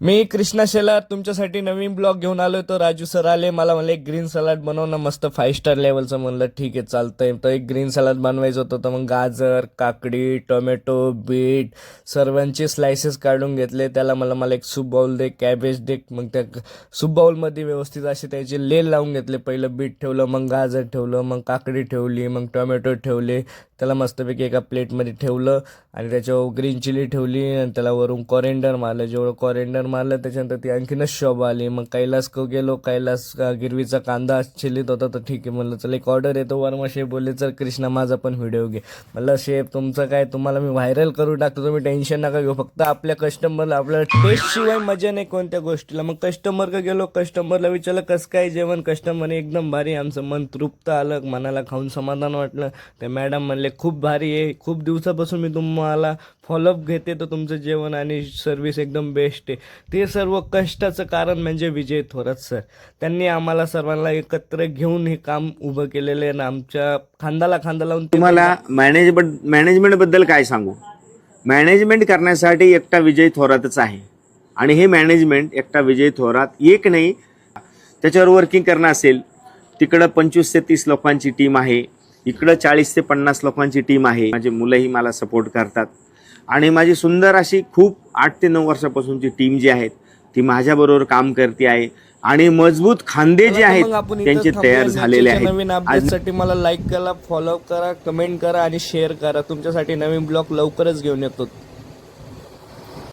मी कृष्णा शेलार तुमच्यासाठी नवीन ब्लॉग घेऊन आलोय. तो राजू सर आले, मला म्हणले एक ग्रीन सलाड बनव ना मस्त 5 स्टार लेवलचं. म्हणलं ठीक आहे चालतंय. तर एक ग्रीन सलाड बनवायचं होतं. तर मग गाजर, काकडी, टोमॅटो, बीट सर्वांचे स्लायसेस काढून घेतले. त्याला मला एक सूप बाउल दे, कॅबेज दे. मग त्या सूप बाउलमध्ये व्यवस्थित असे त्याचे लेल लावून घेतले. पहिलं बीट ठेवलं, मग गाजर ठेवलं, मग काकडी ठेवली, मग टोमॅटो ठेवले. त्याला मस्तपैकी एका प्लेटमध्ये ठेवलं आणि त्याच्यावर ग्रीन चिली ठेवली आणि त्याला वरून कॉरिएंडर मारलं. जेवढं कॉरिएंडर मारलं त्याच्यानंतर ती आणखीनच शोभा आली. मग गेलो. गिरवीचा कांदा चिलीत होता. तर ठीक आहे म्हणलं चला एक ऑर्डर येतो. वर्मा शेफ बोलले चल कृष्णा माझा पण व्हिडिओ घे. म्हणलं शेफ तुमचं काय, तुम्हाला मी व्हायरल करू टाकतो, तुम्ही टेन्शन नका घेऊ. फक्त आपल्या कस्टमरला, आपल्याला टेस्टशिवाय मजा नाही कोणत्या गोष्टीला. मग कस्टमरकडे गेलो, कस्टमरला विचारलं कसं काय जेवण. कस्टमरने एकदम भारी. आमचं मन तृप्त आलं, मनाला खाऊन समाधान वाटलं. ते मॅडम म्हणले खूप भारी आहे, खूप दिवसापासून मी तुम्हाला फॉलोअप घेते, तर तुमचं जेवण आणि सर्व्हिस एकदम बेस्ट आहे. ते सर्व कष्टाचं कारण म्हणजे विजय थोरात सर. त्यांनी आम्हाला सर्वांना एकत्र घेऊन हे काम उभं केलेलं आहे ना, आमच्या खांद्याला खांदा लावून. तुम्हाला मॅनेजमेंट बद्दल काय सांगू. मॅनेजमेंट करण्यासाठी एकटा विजय थोरातच आहे आणि हे मॅनेजमेंट एकटा विजय थोरात एक नाही, त्याच्यावर वर्किंग करणं असेल. तिकडं 25 ते 30 लोकांची टीम आहे, इकडं 40 ते 50 लोकांची टीम आहे. माझे मुलंही मला सपोर्ट करतात आणि माझी सुंदर अशी खूप 8 ते 9 वर्षापासूनची टीम जी आहे ती माझ्याबरोबर काम करते आहे आणि मजबूत खांदे जे आहेत त्यांचे तयार झालेले आहेत. नवीन अपडेटसाठी मला लाईक करा, फॉलो करा, कमेंट करा आणि शेअर करा. तुमच्यासाठी नवीन ब्लॉग लवकरच घेऊन येतो.